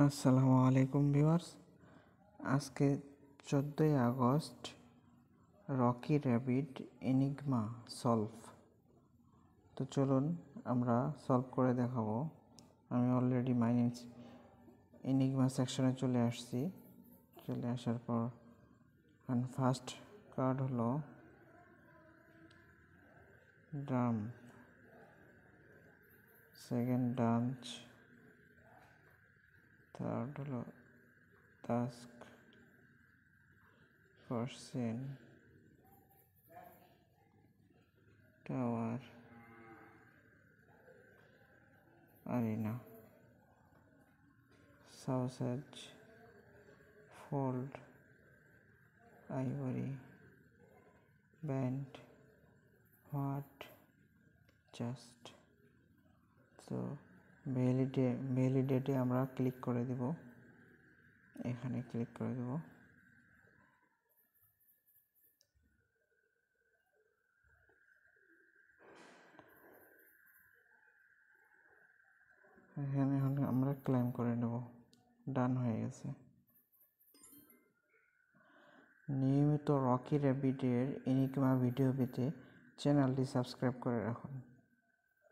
আসসালামু আলাইকুম ভিউয়ার্স। আজকে 14ই August Rocky rabbit enigma solve. তো চলুন আমরা সলভ করে দেখাবো। আমি অলরেডি এনিগমা সেকশনে চলে আসছি। চলে আসার পর ফার্স্ট কার্ড হলো ড্রাম, সেকেন্ড ডান্স, থার্ড হলো task, first scene, tower, arena, sausage, fold, ivory, band, what, just. তো ভ্যালিডেটে আমরা ক্লিক করে দেব, এখানে ক্লিক করে দেব। এখানে আমরা ক্লেম করে নেব, ডান হয়ে গেছে। নিয়মিত রকি র্যাবিটের এনিগমা ভিডিও পেতে চ্যানেলটি সাবস্ক্রাইব করে রাখুন।